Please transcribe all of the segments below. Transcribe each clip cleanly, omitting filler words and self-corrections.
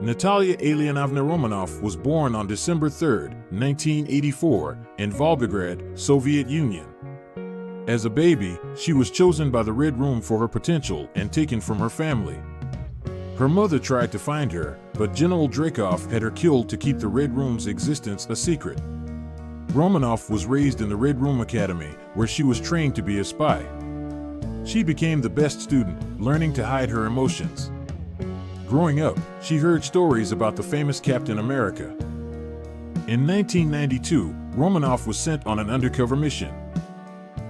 Natalia Leonidovna Romanoff was born on December 3, 1984, in Volgograd, Soviet Union. As a baby, she was chosen by the Red Room for her potential and taken from her family. Her mother tried to find her, but General Dreykov had her killed to keep the Red Room's existence a secret. Romanoff was raised in the Red Room Academy, where she was trained to be a spy. She became the best student, learning to hide her emotions. Growing up, she heard stories about the famous Captain America. In 1992, Romanoff was sent on an undercover mission.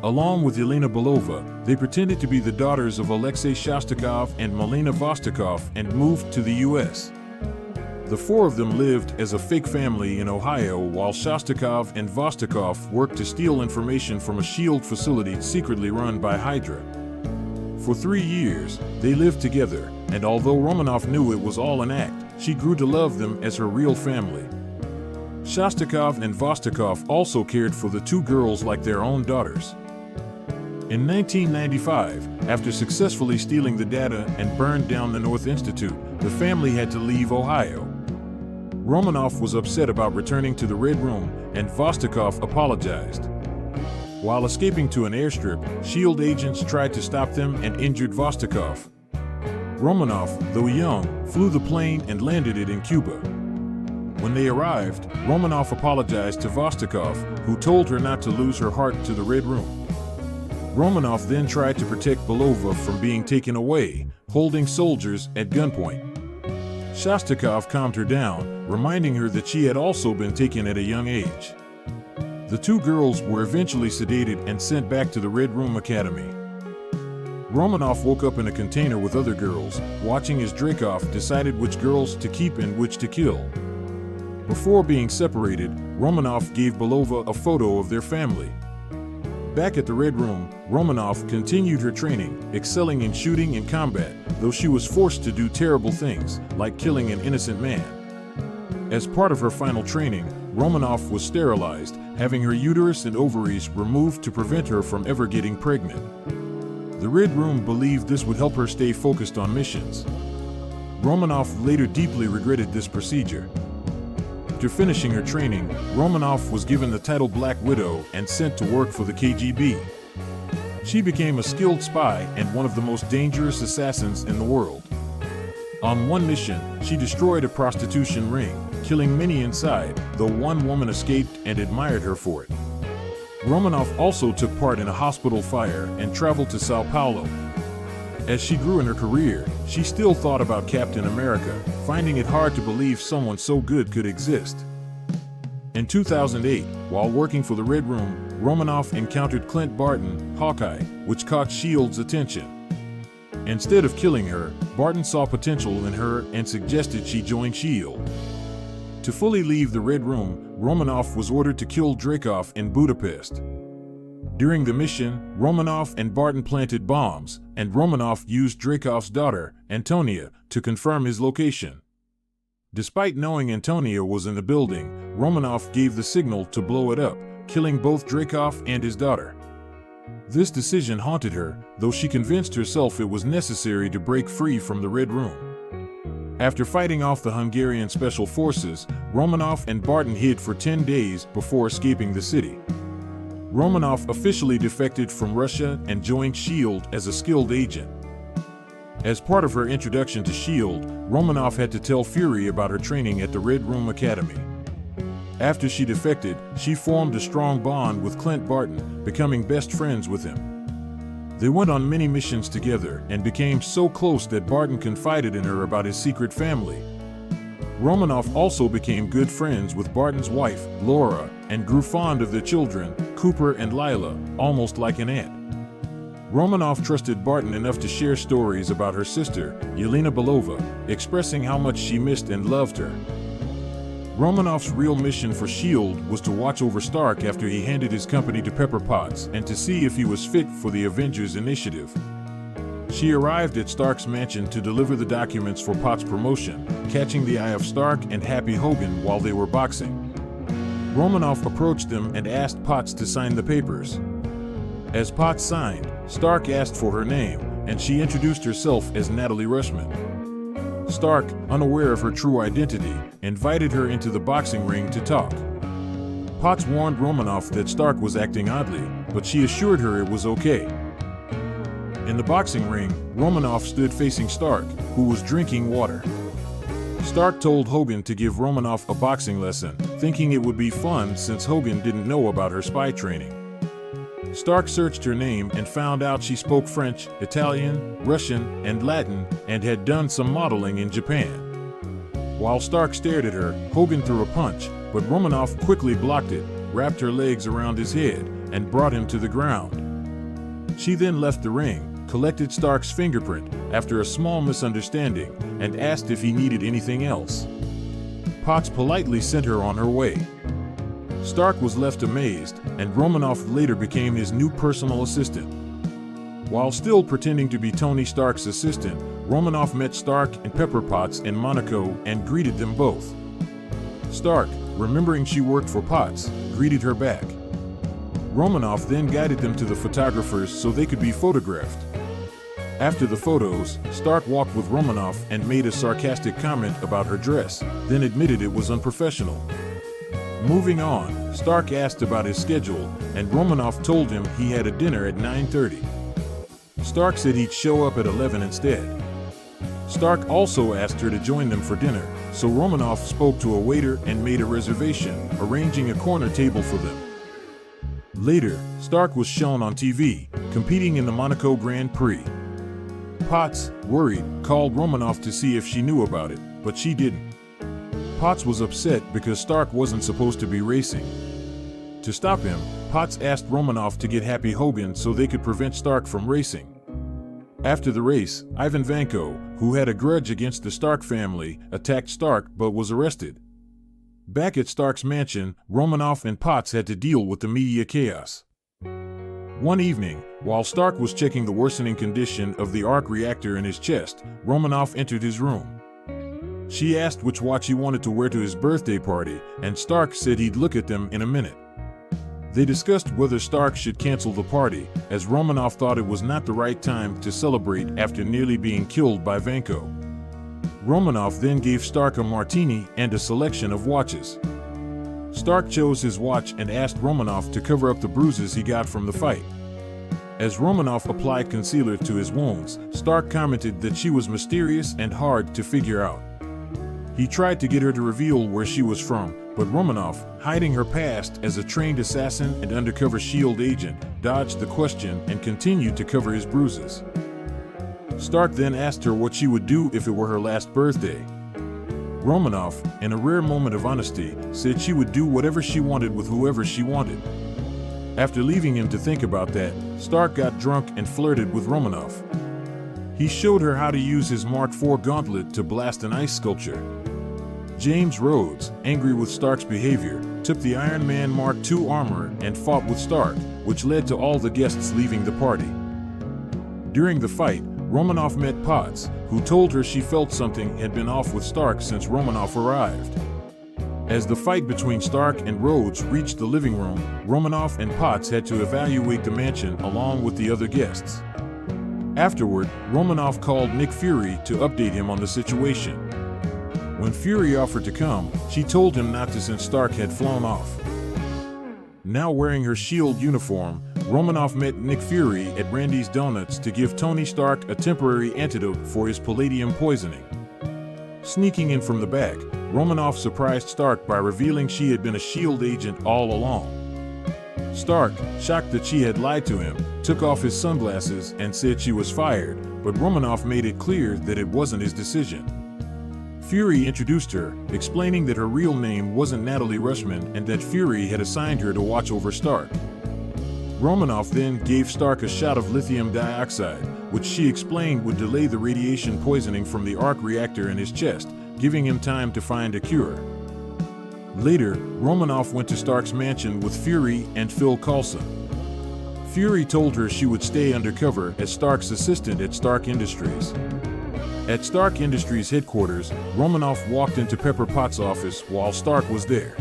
Along with Yelena Belova, they pretended to be the daughters of Alexei Shostakov and Malina Vostokov and moved to the U.S. The four of them lived as a fake family in Ohio while Shostakov and Vostokov worked to steal information from a SHIELD facility secretly run by Hydra. For 3 years, they lived together, and although Romanoff knew it was all an act, she grew to love them as her real family. Shostakov and Vostokov also cared for the two girls like their own daughters. In 1995, after successfully stealing the data and burned down the North Institute, the family had to leave Ohio. Romanoff was upset about returning to the Red Room, and Vostokov apologized. While escaping to an airstrip, SHIELD agents tried to stop them and injured Vostokov. Romanoff, though young, flew the plane and landed it in Cuba. When they arrived, Romanoff apologized to Vostokov, who told her not to lose her heart to the Red Room. Romanoff then tried to protect Belova from being taken away, holding soldiers at gunpoint. Shostakov calmed her down, reminding her that she had also been taken at a young age. The two girls were eventually sedated and sent back to the Red Room Academy. Romanoff woke up in a container with other girls, watching as Dreykov decided which girls to keep and which to kill. Before being separated, Romanoff gave Belova a photo of their family. Back at the Red Room, Romanoff continued her training, excelling in shooting and combat, though she was forced to do terrible things, like killing an innocent man. As part of her final training, Romanoff was sterilized, having her uterus and ovaries removed to prevent her from ever getting pregnant. The Red Room believed this would help her stay focused on missions. Romanoff later deeply regretted this procedure. After finishing her training, Romanoff was given the title Black Widow and sent to work for the KGB. She became a skilled spy and one of the most dangerous assassins in the world. On one mission, she destroyed a prostitution ring, killing many inside, though one woman escaped and admired her for it. Romanoff also took part in a hospital fire and traveled to Sao Paulo. As she grew in her career, she still thought about Captain America, finding it hard to believe someone so good could exist. In 2008, while working for the Red Room, Romanoff encountered Clint Barton, Hawkeye, which caught SHIELD's attention. Instead of killing her, Barton saw potential in her and suggested she join SHIELD. To fully leave the Red Room, Romanoff was ordered to kill Dreykov in Budapest. During the mission, Romanoff and Barton planted bombs, and Romanoff used Dreykov's daughter, Antonia, to confirm his location. Despite knowing Antonia was in the building, Romanoff gave the signal to blow it up, killing both Dreykov and his daughter. This decision haunted her, though she convinced herself it was necessary to break free from the Red Room. After fighting off the Hungarian Special Forces, Romanoff and Barton hid for 10 days before escaping the city. Romanoff officially defected from Russia and joined SHIELD as a skilled agent. As part of her introduction to SHIELD, Romanoff had to tell Fury about her training at the Red Room Academy. After she defected, she formed a strong bond with Clint Barton, becoming best friends with him. They went on many missions together and became so close that Barton confided in her about his secret family. Romanoff also became good friends with Barton's wife, Laura, and grew fond of their children, Cooper and Lila, almost like an aunt. Romanoff trusted Barton enough to share stories about her sister, Yelena Belova, expressing how much she missed and loved her. Romanoff's real mission for SHIELD was to watch over Stark after he handed his company to Pepper Potts and to see if he was fit for the Avengers Initiative. She arrived at Stark's mansion to deliver the documents for Potts' promotion, catching the eye of Stark and Happy Hogan while they were boxing. Romanoff approached them and asked Potts to sign the papers. As Potts signed, Stark asked for her name, and she introduced herself as Natalie Rushman. Stark, unaware of her true identity, invited her into the boxing ring to talk. Potts warned Romanoff that Stark was acting oddly, but she assured her it was okay. In the boxing ring, Romanoff stood facing Stark, who was drinking water. Stark told Hogan to give Romanoff a boxing lesson, thinking it would be fun since Hogan didn't know about her spy training. Stark searched her name and found out she spoke French, Italian, Russian, and Latin, and had done some modeling in Japan. While Stark stared at her, Hogan threw a punch, but Romanoff quickly blocked it, wrapped her legs around his head, and brought him to the ground. She then left the ring, collected Stark's fingerprint after a small misunderstanding, and asked if he needed anything else. Potts politely sent her on her way. Stark was left amazed, and Romanoff later became his new personal assistant. While still pretending to be Tony Stark's assistant, Romanoff met Stark and Pepper Potts in Monaco and greeted them both. Stark, remembering she worked for Potts, greeted her back. Romanoff then guided them to the photographers so they could be photographed. After the photos, Stark walked with Romanoff and made a sarcastic comment about her dress, then admitted it was unprofessional. Moving on, Stark asked about his schedule, and Romanoff told him he had a dinner at 9:30. Stark said he'd show up at 11 instead. Stark also asked her to join them for dinner, so Romanoff spoke to a waiter and made a reservation, arranging a corner table for them. Later, Stark was shown on TV, competing in the Monaco Grand Prix. Potts, worried, called Romanoff to see if she knew about it, but she didn't. Potts was upset because Stark wasn't supposed to be racing. To stop him, Potts asked Romanoff to get Happy Hogan so they could prevent Stark from racing. After the race, Ivan Vanko, who had a grudge against the Stark family, attacked Stark but was arrested. Back at Stark's mansion, Romanoff and Potts had to deal with the media chaos. One evening, while Stark was checking the worsening condition of the arc reactor in his chest, Romanoff entered his room. She asked which watch he wanted to wear to his birthday party, and Stark said he'd look at them in a minute. They discussed whether Stark should cancel the party, as Romanoff thought it was not the right time to celebrate after nearly being killed by Vanko. Romanoff then gave Stark a martini and a selection of watches. Stark chose his watch and asked Romanoff to cover up the bruises he got from the fight. As Romanoff applied concealer to his wounds, Stark commented that she was mysterious and hard to figure out. He tried to get her to reveal where she was from, but Romanoff, hiding her past as a trained assassin and undercover S.H.I.E.L.D. agent, dodged the question and continued to cover his bruises. Stark then asked her what she would do if it were her last birthday. Romanoff, in a rare moment of honesty, said she would do whatever she wanted with whoever she wanted. After leaving him to think about that, Stark got drunk and flirted with Romanoff. He showed her how to use his Mark IV gauntlet to blast an ice sculpture. James Rhodes, angry with Stark's behavior, took the Iron Man Mark II armor and fought with Stark, which led to all the guests leaving the party. During the fight, Romanoff met Potts, who told her she felt something had been off with Stark since Romanoff arrived. As the fight between Stark and Rhodes reached the living room, Romanoff and Potts had to evaluate the mansion along with the other guests. Afterward, Romanoff called Nick Fury to update him on the situation. When Fury offered to come, she told him not to since Stark had flown off. Now wearing her S.H.I.E.L.D. uniform, Romanoff met Nick Fury at Randy's Donuts to give Tony Stark a temporary antidote for his palladium poisoning. Sneaking in from the back, Romanoff surprised Stark by revealing she had been a S.H.I.E.L.D. agent all along. Stark, shocked that she had lied to him, took off his sunglasses and said she was fired, but Romanoff made it clear that it wasn't his decision. Fury introduced her, explaining that her real name wasn't Natalie Rushman and that Fury had assigned her to watch over Stark. Romanoff then gave Stark a shot of lithium dioxide, which she explained would delay the radiation poisoning from the arc reactor in his chest, giving him time to find a cure. Later, Romanoff went to Stark's mansion with Fury and Phil Coulson. Fury told her she would stay undercover as Stark's assistant at Stark Industries. At Stark Industries headquarters, Romanoff walked into Pepper Potts' office while Stark was there.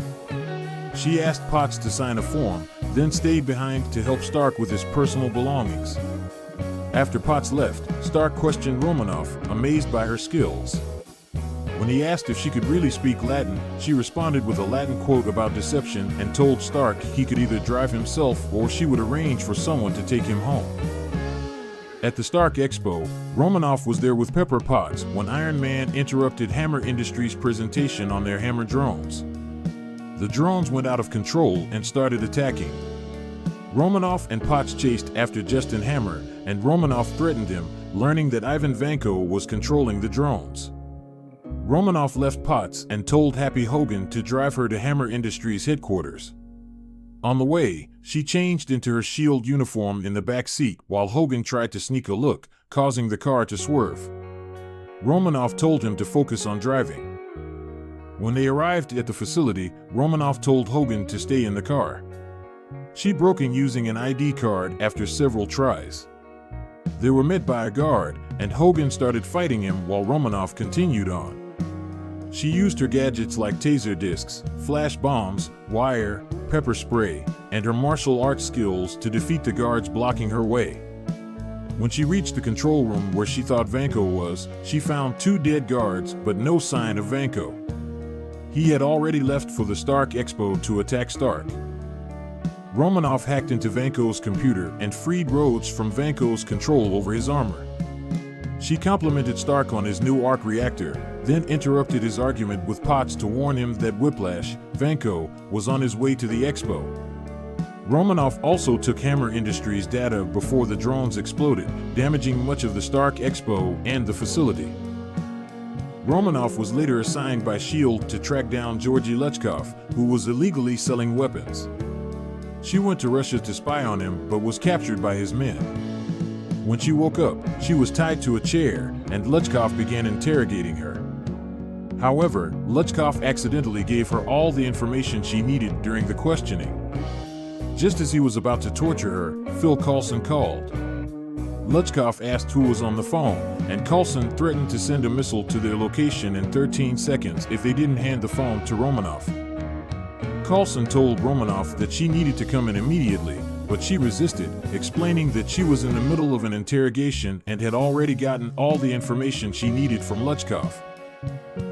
She asked Potts to sign a form, then stayed behind to help Stark with his personal belongings. After Potts left, Stark questioned Romanoff, amazed by her skills. When he asked if she could really speak Latin, she responded with a Latin quote about deception and told Stark he could either drive himself or she would arrange for someone to take him home. At the Stark Expo, Romanoff was there with Pepper Potts when Iron Man interrupted Hammer Industries' presentation on their Hammer drones. The drones went out of control and started attacking. Romanoff and Potts chased after Justin Hammer, and Romanoff threatened him, learning that Ivan Vanko was controlling the drones. Romanoff left Potts and told Happy Hogan to drive her to Hammer Industries headquarters. On the way, she changed into her S.H.I.E.L.D. uniform in the back seat while Hogan tried to sneak a look, causing the car to swerve. Romanoff told him to focus on driving. When they arrived at the facility, Romanoff told Hogan to stay in the car. She broke in using an ID card after several tries. They were met by a guard, and Hogan started fighting him while Romanoff continued on. She used her gadgets like taser discs, flash bombs, wire, pepper spray, and her martial arts skills to defeat the guards blocking her way. When she reached the control room where she thought Vanko was, she found 2 dead guards but no sign of Vanko. He had already left for the Stark Expo to attack Stark. Romanoff hacked into Vanko's computer and freed Rhodes from Vanko's control over his armor. She complimented Stark on his new arc reactor, then interrupted his argument with Potts to warn him that Whiplash, Vanko, was on his way to the expo. Romanoff also took Hammer Industries data before the drones exploded, damaging much of the Stark Expo and the facility. Romanoff was later assigned by S.H.I.E.L.D. to track down Georgy Luchkov, who was illegally selling weapons. She went to Russia to spy on him but was captured by his men. When she woke up, she was tied to a chair, and Luchkov began interrogating her. However, Luchkov accidentally gave her all the information she needed during the questioning. Just as he was about to torture her, Phil Coulson called. Luchkov asked who was on the phone, and Coulson threatened to send a missile to their location in 13 seconds if they didn't hand the phone to Romanoff. Coulson told Romanoff that she needed to come in immediately, but she resisted, explaining that she was in the middle of an interrogation and had already gotten all the information she needed from Luchkov.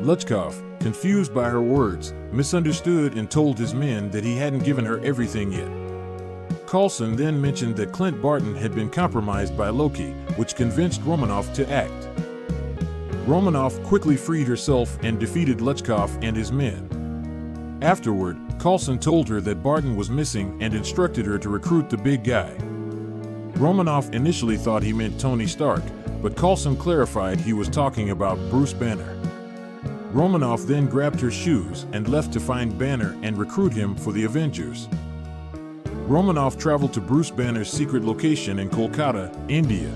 Luchkov, confused by her words, misunderstood and told his men that he hadn't given her everything yet. Coulson then mentioned that Clint Barton had been compromised by Loki, which convinced Romanoff to act. Romanoff quickly freed herself and defeated Luchkov and his men. Afterward, Coulson told her that Barton was missing and instructed her to recruit the big guy. Romanoff initially thought he meant Tony Stark, but Coulson clarified he was talking about Bruce Banner. Romanoff then grabbed her shoes and left to find Banner and recruit him for the Avengers. Romanoff traveled to Bruce Banner's secret location in Kolkata, India.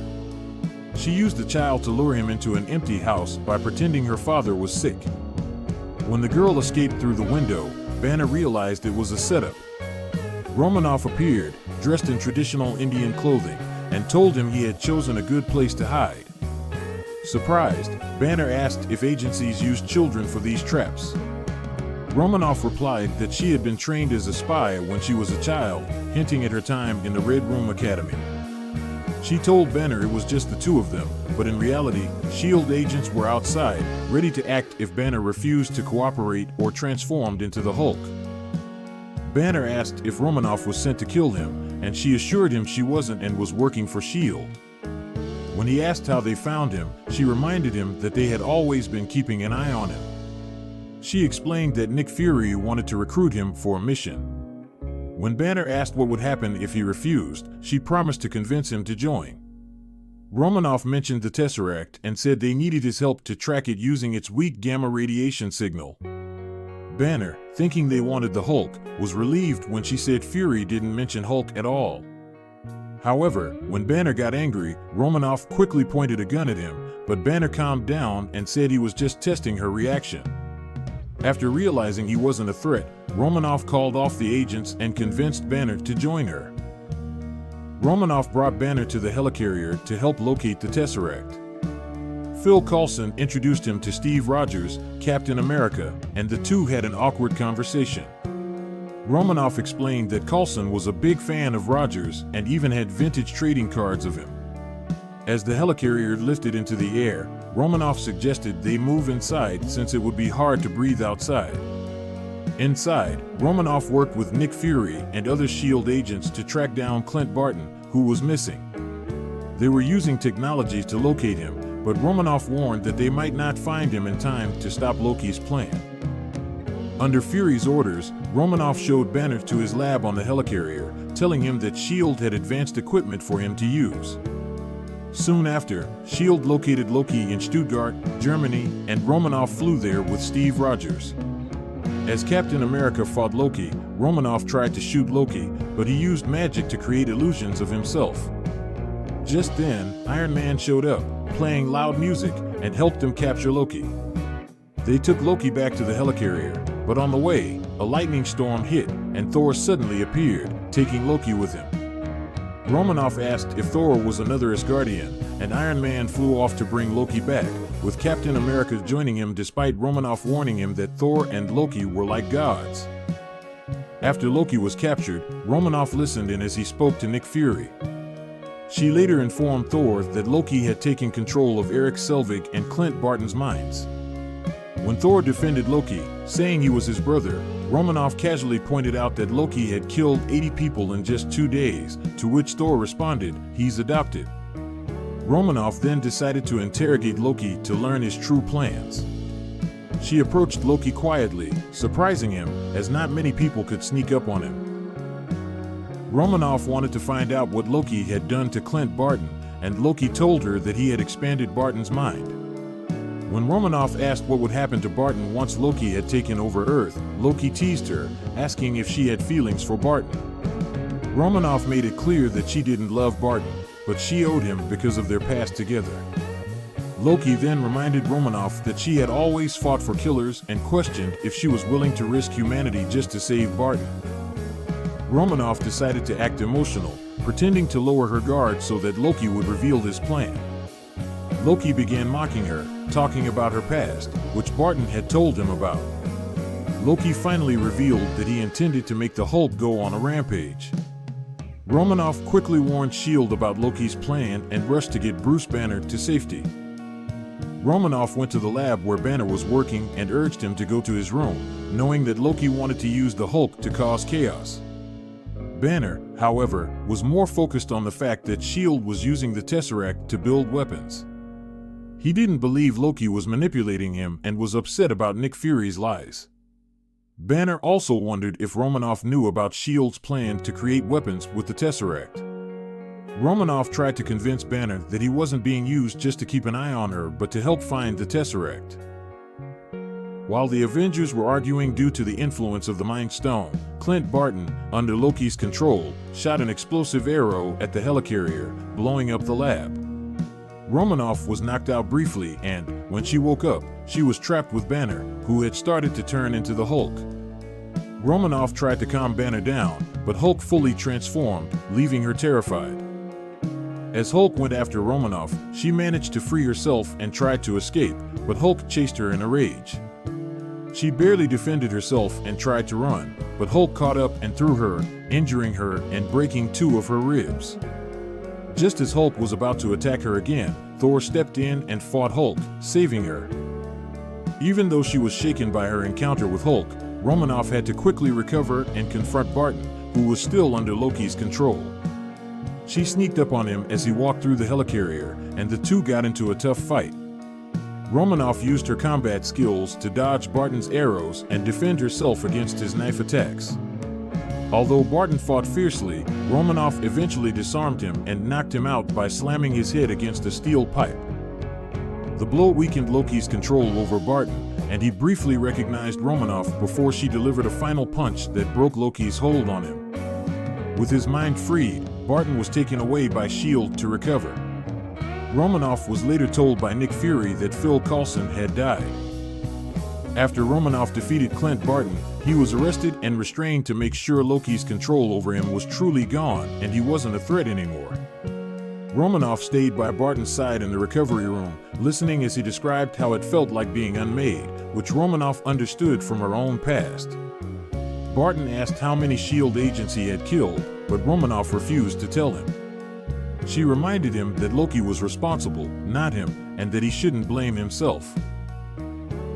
She used the child to lure him into an empty house by pretending her father was sick. When the girl escaped through the window, Banner realized it was a setup. Romanoff appeared, dressed in traditional Indian clothing, and told him he had chosen a good place to hide. Surprised, Banner asked if agencies used children for these traps. Romanoff replied that she had been trained as a spy when she was a child, hinting at her time in the Red Room Academy. She told Banner it was just the 2 of them, but in reality, S.H.I.E.L.D. agents were outside, ready to act if Banner refused to cooperate or transformed into the Hulk. Banner asked if Romanoff was sent to kill him, and she assured him she wasn't and was working for S.H.I.E.L.D. When he asked how they found him, she reminded him that they had always been keeping an eye on him. She explained that Nick Fury wanted to recruit him for a mission. When Banner asked what would happen if he refused, she promised to convince him to join. Romanoff mentioned the Tesseract and said they needed his help to track it using its weak gamma radiation signal. Banner, thinking they wanted the Hulk, was relieved when she said Fury didn't mention Hulk at all. However, when Banner got angry, Romanoff quickly pointed a gun at him, but Banner calmed down and said he was just testing her reaction. After realizing he wasn't a threat, Romanoff called off the agents and convinced Banner to join her. Romanoff brought Banner to the Helicarrier to help locate the Tesseract. Phil Coulson introduced him to Steve Rogers, Captain America, and the 2 had an awkward conversation. Romanoff explained that Coulson was a big fan of Rogers and even had vintage trading cards of him. As the Helicarrier lifted into the air, Romanoff suggested they move inside since it would be hard to breathe outside. Inside, Romanoff worked with Nick Fury and other S.H.I.E.L.D. agents to track down Clint Barton, who was missing. They were using technology to locate him, but Romanoff warned that they might not find him in time to stop Loki's plan. Under Fury's orders, Romanoff showed Banner to his lab on the Helicarrier, telling him that S.H.I.E.L.D. had advanced equipment for him to use. Soon after, S.H.I.E.L.D. located Loki in Stuttgart, Germany, and Romanoff flew there with Steve Rogers. As Captain America fought Loki, Romanoff tried to shoot Loki, but he used magic to create illusions of himself. Just then, Iron Man showed up, playing loud music, and helped them capture Loki. They took Loki back to the Helicarrier, but on the way, a lightning storm hit, and Thor suddenly appeared, taking Loki with him. Romanoff asked if Thor was another Asgardian, and Iron Man flew off to bring Loki back, with Captain America joining him despite Romanoff warning him that Thor and Loki were like gods. After Loki was captured, Romanoff listened in as he spoke to Nick Fury. She later informed Thor that Loki had taken control of Erik Selvig and Clint Barton's minds. When Thor defended Loki, saying he was his brother, Romanoff casually pointed out that Loki had killed 80 people in just 2 days, to which Thor responded, "He's adopted." Romanoff then decided to interrogate Loki to learn his true plans. She approached Loki quietly, surprising him, as not many people could sneak up on him. Romanoff wanted to find out what Loki had done to Clint Barton, and Loki told her that he had expanded Barton's mind. When Romanoff asked what would happen to Barton once Loki had taken over Earth, Loki teased her, asking if she had feelings for Barton. Romanoff made it clear that she didn't love Barton, but she owed him because of their past together. Loki then reminded Romanoff that she had always fought for killers and questioned if she was willing to risk humanity just to save Barton. Romanoff decided to act emotional, pretending to lower her guard so that Loki would reveal his plan. Loki began mocking her, talking about her past, which Barton had told him about. Loki finally revealed that he intended to make the Hulk go on a rampage. Romanoff quickly warned S.H.I.E.L.D. about Loki's plan and rushed to get Bruce Banner to safety. Romanoff went to the lab where Banner was working and urged him to go to his room, knowing that Loki wanted to use the Hulk to cause chaos. Banner, however, was more focused on the fact that S.H.I.E.L.D. was using the Tesseract to build weapons. He didn't believe Loki was manipulating him and was upset about Nick Fury's lies. Banner also wondered if Romanoff knew about S.H.I.E.L.D.'s plan to create weapons with the Tesseract. Romanoff tried to convince Banner that he wasn't being used just to keep an eye on her but to help find the Tesseract. While the Avengers were arguing due to the influence of the Mind Stone, Clint Barton, under Loki's control, shot an explosive arrow at the Helicarrier, blowing up the lab. Romanoff was knocked out briefly and, when she woke up, she was trapped with Banner, who had started to turn into the Hulk. Romanoff tried to calm Banner down, but Hulk fully transformed, leaving her terrified. As Hulk went after Romanoff, she managed to free herself and tried to escape, but Hulk chased her in a rage. She barely defended herself and tried to run, but Hulk caught up and threw her, injuring her and breaking 2 of her ribs. Just as Hulk was about to attack her again, Thor stepped in and fought Hulk, saving her. Even though she was shaken by her encounter with Hulk, Romanoff had to quickly recover and confront Barton, who was still under Loki's control. She sneaked up on him as he walked through the Helicarrier, and the two got into a tough fight. Romanoff used her combat skills to dodge Barton's arrows and defend herself against his knife attacks. Although Barton fought fiercely, Romanoff eventually disarmed him and knocked him out by slamming his head against a steel pipe. The blow weakened Loki's control over Barton, and he briefly recognized Romanoff before she delivered a final punch that broke Loki's hold on him. With his mind freed, Barton was taken away by S.H.I.E.L.D. to recover. Romanoff was later told by Nick Fury that Phil Coulson had died. After Romanoff defeated Clint Barton, he was arrested and restrained to make sure Loki's control over him was truly gone and he wasn't a threat anymore. Romanoff stayed by Barton's side in the recovery room, listening as he described how it felt like being unmade, which Romanoff understood from her own past. Barton asked how many S.H.I.E.L.D. agents he had killed, but Romanoff refused to tell him. She reminded him that Loki was responsible, not him, and that he shouldn't blame himself.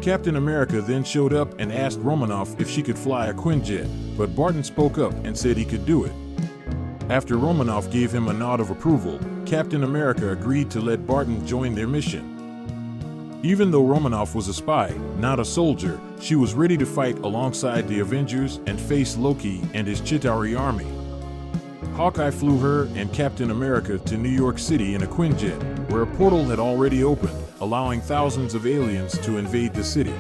Captain America then showed up and asked Romanoff if she could fly a Quinjet, but Barton spoke up and said he could do it. After Romanoff gave him a nod of approval, Captain America agreed to let Barton join their mission. Even though Romanoff was a spy, not a soldier, she was ready to fight alongside the Avengers and face Loki and his Chitauri army. Hawkeye flew her and Captain America to New York City in a Quinjet, where a portal had already opened, allowing thousands of aliens to invade the city.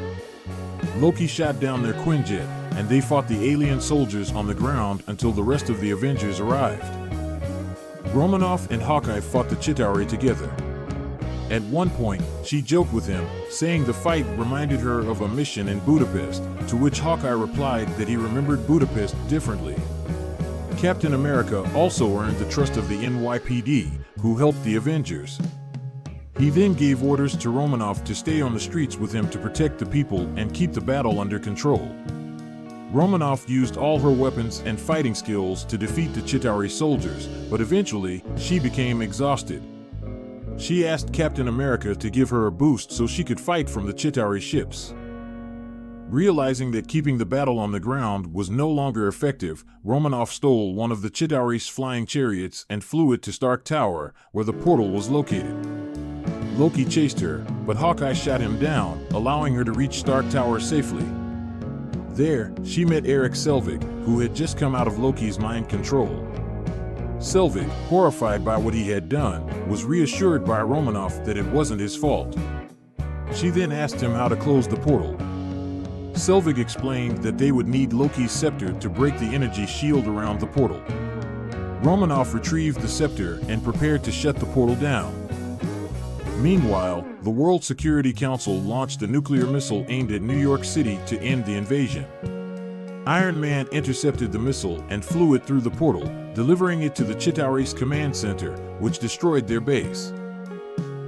Loki shot down their Quinjet, and they fought the alien soldiers on the ground until the rest of the Avengers arrived. Romanoff and Hawkeye fought the Chitauri together. At one point, she joked with him, saying the fight reminded her of a mission in Budapest, to which Hawkeye replied that he remembered Budapest differently. Captain America also earned the trust of the NYPD, who helped the Avengers. He then gave orders to Romanoff to stay on the streets with him to protect the people and keep the battle under control. Romanoff used all her weapons and fighting skills to defeat the Chitauri soldiers, but eventually, she became exhausted. She asked Captain America to give her a boost so she could fight from the Chitauri ships. Realizing that keeping the battle on the ground was no longer effective, Romanoff stole one of the Chitauri's flying chariots and flew it to Stark Tower, where the portal was located. Loki chased her, but Hawkeye shot him down, allowing her to reach Stark Tower safely. There, she met Erik Selvig, who had just come out of Loki's mind control. Selvig, horrified by what he had done, was reassured by Romanoff that it wasn't his fault. She then asked him how to close the portal. Selvig explained that they would need Loki's scepter to break the energy shield around the portal. Romanoff retrieved the scepter and prepared to shut the portal down. Meanwhile, the World Security Council launched a nuclear missile aimed at New York City to end the invasion. Iron Man intercepted the missile and flew it through the portal, delivering it to the Chitauri's command center, which destroyed their base.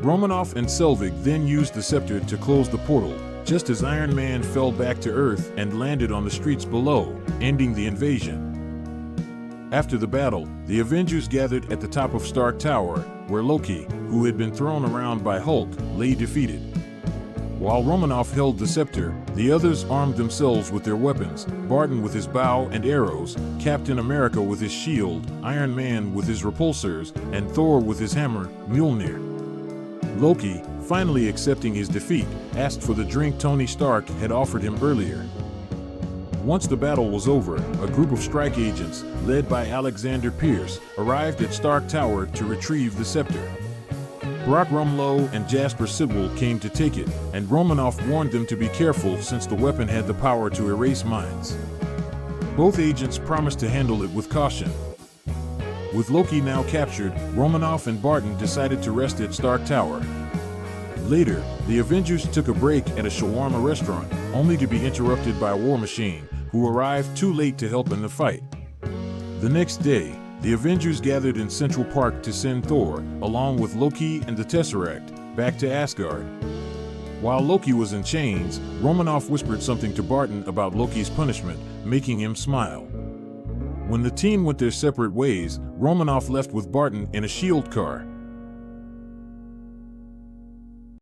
Romanoff and Selvig then used the scepter to close the portal, just as Iron Man fell back to Earth and landed on the streets below, ending the invasion. After the battle, the Avengers gathered at the top of Stark Tower, where Loki, who had been thrown around by Hulk, lay defeated. While Romanoff held the scepter, the others armed themselves with their weapons, Barton with his bow and arrows, Captain America with his shield, Iron Man with his repulsors, and Thor with his hammer, Mjolnir. Loki, finally accepting his defeat, asked for the drink Tony Stark had offered him earlier. Once the battle was over, a group of strike agents, led by Alexander Pierce, arrived at Stark Tower to retrieve the scepter. Brock Rumlow and Jasper Sidwell came to take it, and Romanoff warned them to be careful since the weapon had the power to erase minds. Both agents promised to handle it with caution. With Loki now captured, Romanoff and Barton decided to rest at Stark Tower. Later, the Avengers took a break at a shawarma restaurant, only to be interrupted by War Machine, who arrived too late to help in the fight. The next day, the Avengers gathered in Central Park to send Thor, along with Loki and the Tesseract, back to Asgard. While Loki was in chains, Romanoff whispered something to Barton about Loki's punishment, making him smile. When the team went their separate ways, Romanoff left with Barton in a shield car.